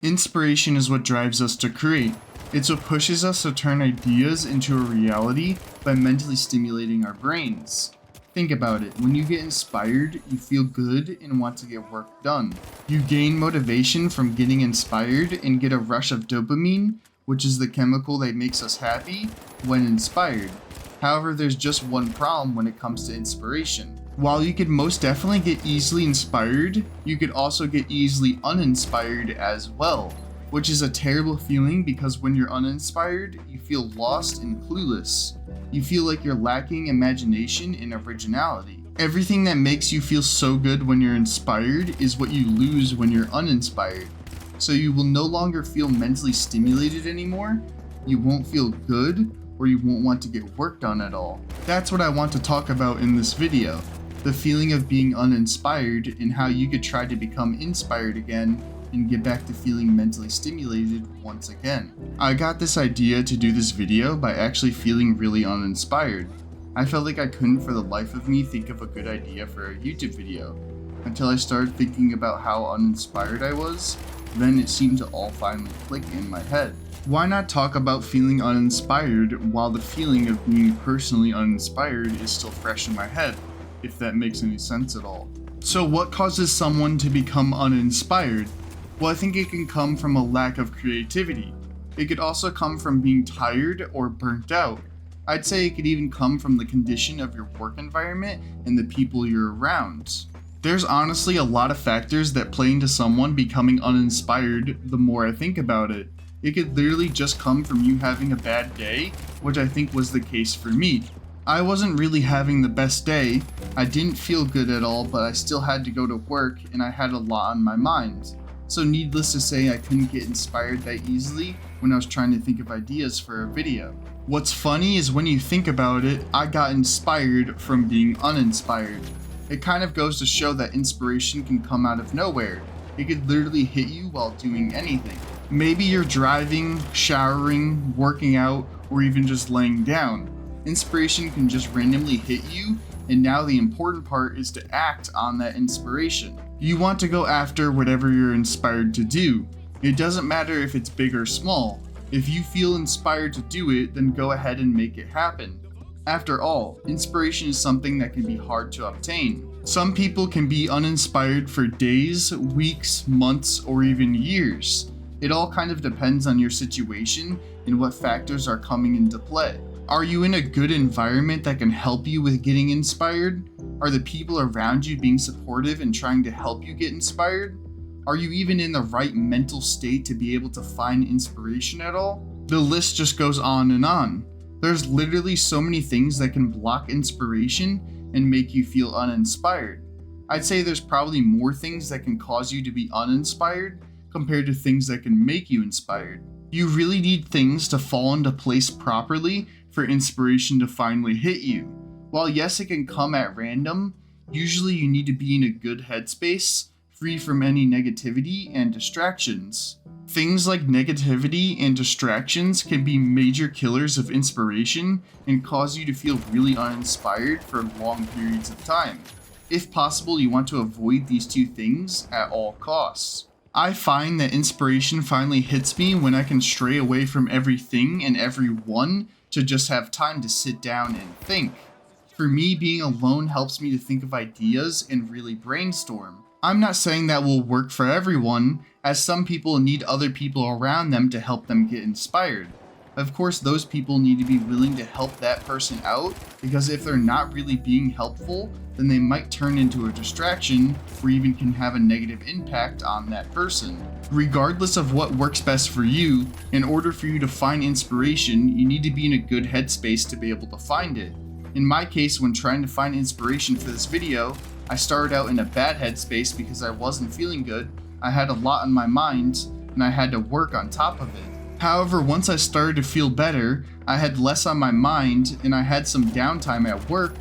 Inspiration is what drives us to create. It's what pushes us to turn ideas into a reality by mentally stimulating our brains. Think about it. When you get inspired, you feel good and want to get work done. You gain motivation from getting inspired and get a rush of dopamine, which is the chemical that makes us happy when inspired. However, there's just one problem when it comes to inspiration. While you could most definitely get easily inspired, you could also get easily uninspired as well, which is a terrible feeling because when you're uninspired, you feel lost and clueless. You feel like you're lacking imagination and originality. Everything that makes you feel so good when you're inspired is what you lose when you're uninspired. So you will no longer feel mentally stimulated anymore, you won't feel good, or you won't want to get work done at all. That's what I want to talk about in this video. The feeling of being uninspired and how you could try to become inspired again and get back to feeling mentally stimulated once again. I got this idea to do this video by actually feeling really uninspired. I felt like I couldn't for the life of me think of a good idea for a YouTube video, until I started thinking about how uninspired I was. Then it seemed to all finally click in my head. Why not talk about feeling uninspired while the feeling of being personally uninspired is still fresh in my head, if that makes any sense at all. So what causes someone to become uninspired? Well, I think it can come from a lack of creativity. It could also come from being tired or burnt out. I'd say it could even come from the condition of your work environment and the people you're around. There's honestly a lot of factors that play into someone becoming uninspired the more I think about it. It could literally just come from you having a bad day, which I think was the case for me. I wasn't really having the best day. I didn't feel good at all, but I still had to go to work and I had a lot on my mind. So needless to say, I couldn't get inspired that easily when I was trying to think of ideas for a video. What's funny is when you think about it, I got inspired from being uninspired. It kind of goes to show that inspiration can come out of nowhere. It could literally hit you while doing anything. Maybe you're driving, showering, working out, or even just laying down. Inspiration can just randomly hit you, and now the important part is to act on that inspiration. You want to go after whatever you're inspired to do. It doesn't matter if it's big or small. If you feel inspired to do it, then go ahead and make it happen. After all, inspiration is something that can be hard to obtain. Some people can be uninspired for days, weeks, months, or even years. It all kind of depends on your situation and what factors are coming into play. Are you in a good environment that can help you with getting inspired? Are the people around you being supportive and trying to help you get inspired? Are you even in the right mental state to be able to find inspiration at all? The list just goes on and on. There's literally so many things that can block inspiration and make you feel uninspired. I'd say there's probably more things that can cause you to be uninspired compared to things that can make you inspired. You really need things to fall into place properly for inspiration to finally hit you. While yes, it can come at random, usually you need to be in a good headspace, free from any negativity and distractions. Things like negativity and distractions can be major killers of inspiration and cause you to feel really uninspired for long periods of time. If possible, you want to avoid these two things at all costs. I find that inspiration finally hits me when I can stray away from everything and everyone to just have time to sit down and think. For me, being alone helps me to think of ideas and really brainstorm. I'm not saying that will work for everyone, as some people need other people around them to help them get inspired. Of course, those people need to be willing to help that person out, because if they're not really being helpful, then they might turn into a distraction or even can have a negative impact on that person. Regardless of what works best for you, in order for you to find inspiration, you need to be in a good headspace to be able to find it. In my case, when trying to find inspiration for this video, I started out in a bad headspace because I wasn't feeling good, I had a lot on my mind, and I had to work on top of it. However, once I started to feel better, I had less on my mind and I had some downtime at work.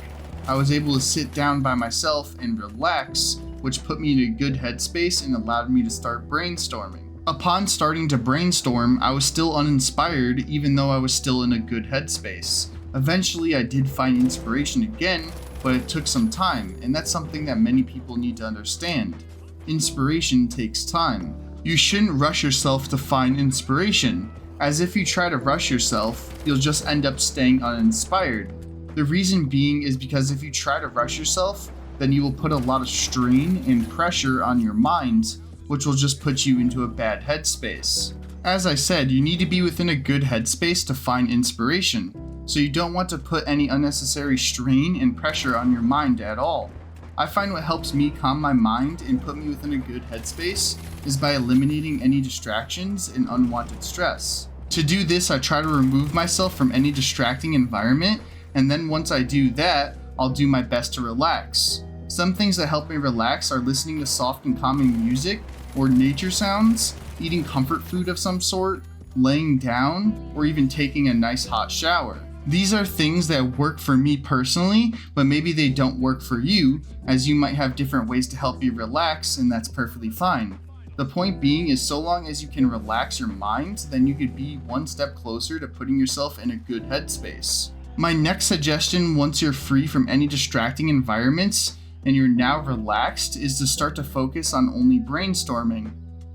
I was able to sit down by myself and relax, which put me in a good headspace and allowed me to start brainstorming. Upon starting to brainstorm, I was still uninspired even though I was still in a good headspace. Eventually, I did find inspiration again, but it took some time, and that's something that many people need to understand. Inspiration takes time. You shouldn't rush yourself to find inspiration, as if you try to rush yourself, you'll just end up staying uninspired. The reason being is because if you try to rush yourself, then you will put a lot of strain and pressure on your mind, which will just put you into a bad headspace. As I said, you need to be within a good headspace to find inspiration, so you don't want to put any unnecessary strain and pressure on your mind at all. I find what helps me calm my mind and put me within a good headspace is by eliminating any distractions and unwanted stress. To do this, I try to remove myself from any distracting environment, and then once I do that, I'll do my best to relax. Some things that help me relax are listening to soft and calming music or nature sounds, eating comfort food of some sort, laying down, or even taking a nice hot shower. These are things that work for me personally, but maybe they don't work for you, as you might have different ways to help you relax, and that's perfectly fine. The point being is, so long as you can relax your mind, then you could be one step closer to putting yourself in a good headspace. My next suggestion, once you're free from any distracting environments and you're now relaxed, is to start to focus on only brainstorming.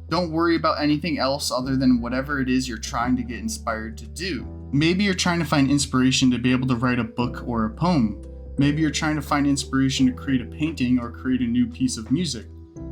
Don't worry about anything else other than whatever it is you're trying to get inspired to do. Maybe you're trying to find inspiration to be able to write a book or a poem. Maybe you're trying to find inspiration to create a painting or create a new piece of music.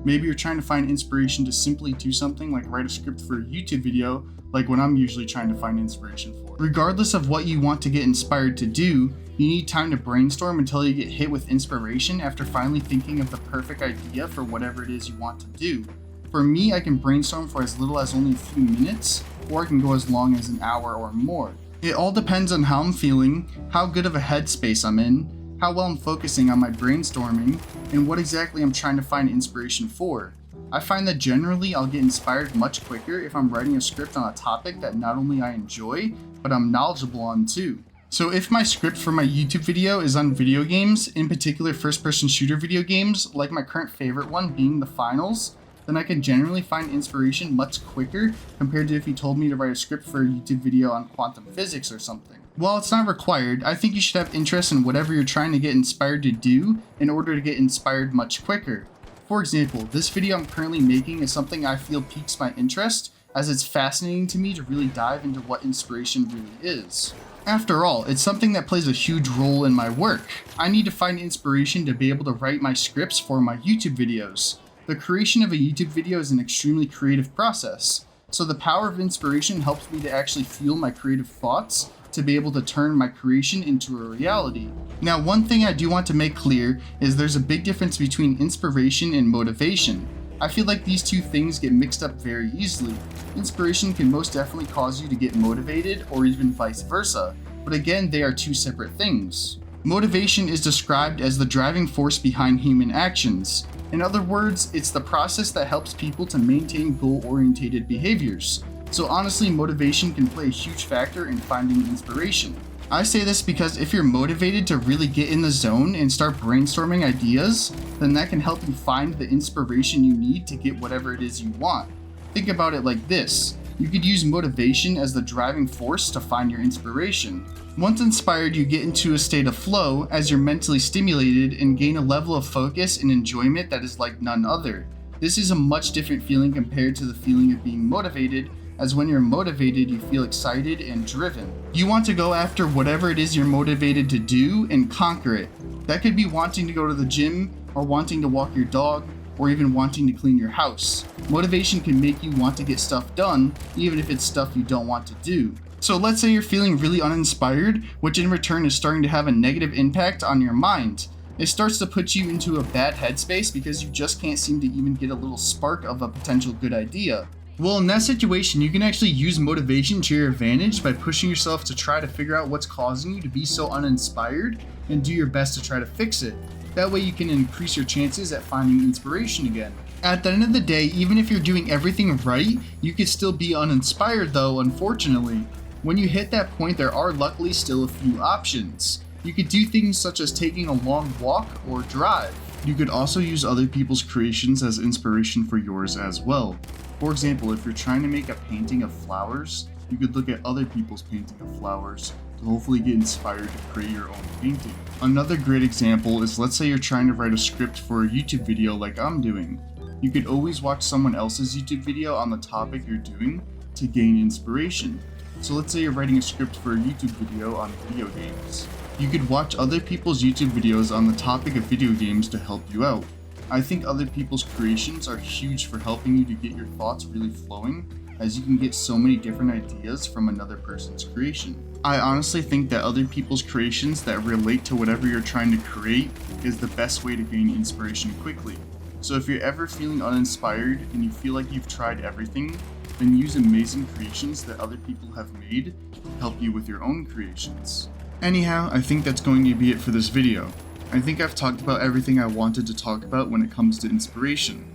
Maybe you're trying to find inspiration to simply do something like write a script for a YouTube video, like what I'm usually trying to find inspiration for. Regardless of what you want to get inspired to do, you need time to brainstorm until you get hit with inspiration after finally thinking of the perfect idea for whatever it is you want to do. For me, I can brainstorm for as little as only a few minutes, or I can go as long as an hour or more. It all depends on how I'm feeling, how good of a headspace I'm in, how well I'm focusing on my brainstorming, and what exactly I'm trying to find inspiration for. I find that generally I'll get inspired much quicker if I'm writing a script on a topic that not only I enjoy, but I'm knowledgeable on too. So if my script for my YouTube video is on video games, in particular first-person shooter video games, like my current favorite one being The Finals, then I can generally find inspiration much quicker compared to if you told me to write a script for a YouTube video on quantum physics or something. While it's not required, I think you should have interest in whatever you're trying to get inspired to do in order to get inspired much quicker. For example, this video I'm currently making is something I feel piques my interest, as it's fascinating to me to really dive into what inspiration really is. After all, it's something that plays a huge role in my work. I need to find inspiration to be able to write my scripts for my YouTube videos. The creation of a YouTube video is an extremely creative process, so the power of inspiration helps me to actually fuel my creative thoughts to be able to turn my creation into a reality. Now, one thing I do want to make clear is there's a big difference between inspiration and motivation. I feel like these two things get mixed up very easily. Inspiration can most definitely cause you to get motivated, or even vice versa, but again, they are two separate things. Motivation is described as the driving force behind human actions. In other words, it's the process that helps people to maintain goal-oriented behaviors. So honestly, motivation can play a huge factor in finding inspiration. I say this because if you're motivated to really get in the zone and start brainstorming ideas, then that can help you find the inspiration you need to get whatever it is you want. Think about it like this. You could use motivation as the driving force to find your inspiration. Once inspired, you get into a state of flow as you're mentally stimulated and gain a level of focus and enjoyment that is like none other. This is a much different feeling compared to the feeling of being motivated, as when you're motivated, you feel excited and driven. You want to go after whatever it is you're motivated to do and conquer it. That could be wanting to go to the gym, or wanting to walk your dog, or even wanting to clean your house. Motivation can make you want to get stuff done, even if it's stuff you don't want to do. So let's say you're feeling really uninspired, which in return is starting to have a negative impact on your mind. It starts to put you into a bad headspace because you just can't seem to even get a little spark of a potential good idea. Well, in that situation, you can actually use motivation to your advantage by pushing yourself to try to figure out what's causing you to be so uninspired and do your best to try to fix it. That way you can increase your chances at finding inspiration again. At the end of the day, even if you're doing everything right, you could still be uninspired though, unfortunately. When you hit that point, there are luckily still a few options. You could do things such as taking a long walk or drive. You could also use other people's creations as inspiration for yours as well. For example, if you're trying to make a painting of flowers, you could look at other people's painting of flowers to hopefully get inspired to create your own painting. Another great example is, let's say you're trying to write a script for a YouTube video like I'm doing. You could always watch someone else's YouTube video on the topic you're doing to gain inspiration. So let's say you're writing a script for a YouTube video on video games. You could watch other people's YouTube videos on the topic of video games to help you out. I think other people's creations are huge for helping you to get your thoughts really flowing, as you can get so many different ideas from another person's creation. I honestly think that other people's creations that relate to whatever you're trying to create is the best way to gain inspiration quickly. So if you're ever feeling uninspired and you feel like you've tried everything, then use amazing creations that other people have made to help you with your own creations. Anyhow, I think that's going to be it for this video. I think I've talked about everything I wanted to talk about when it comes to inspiration.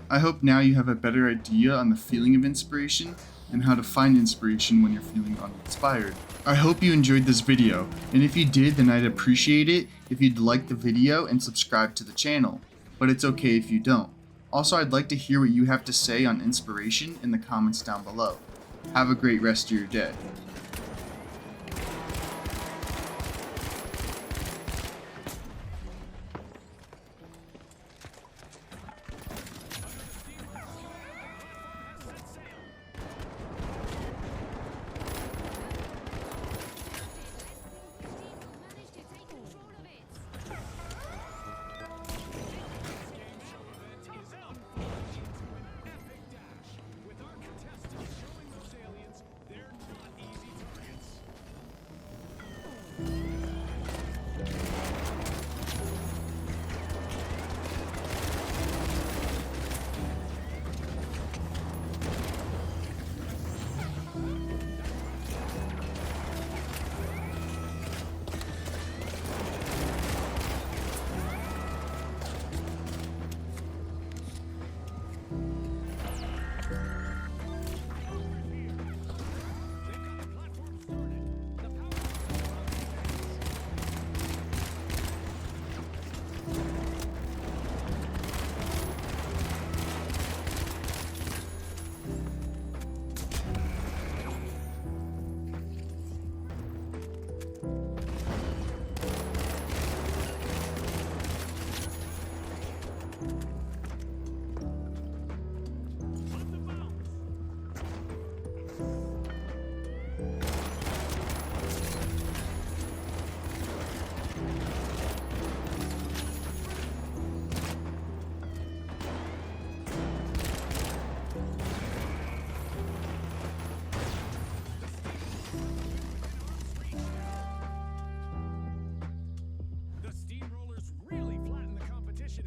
I hope now you have a better idea on the feeling of inspiration and how to find inspiration when you're feeling uninspired. I hope you enjoyed this video, and if you did, then I'd appreciate it if you'd like the video and subscribe to the channel, but it's okay if you don't. Also, I'd like to hear what you have to say on inspiration in the comments down below. Have a great rest of your day.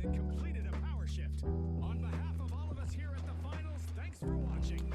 And completed a power shift. On behalf of all of us here at the finals, thanks for watching.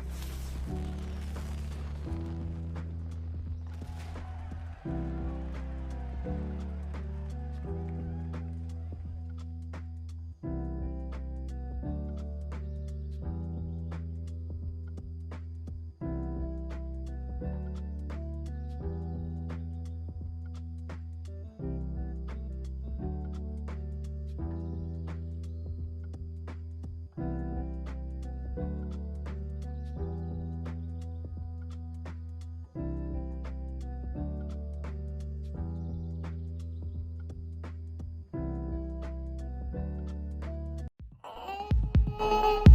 Oh.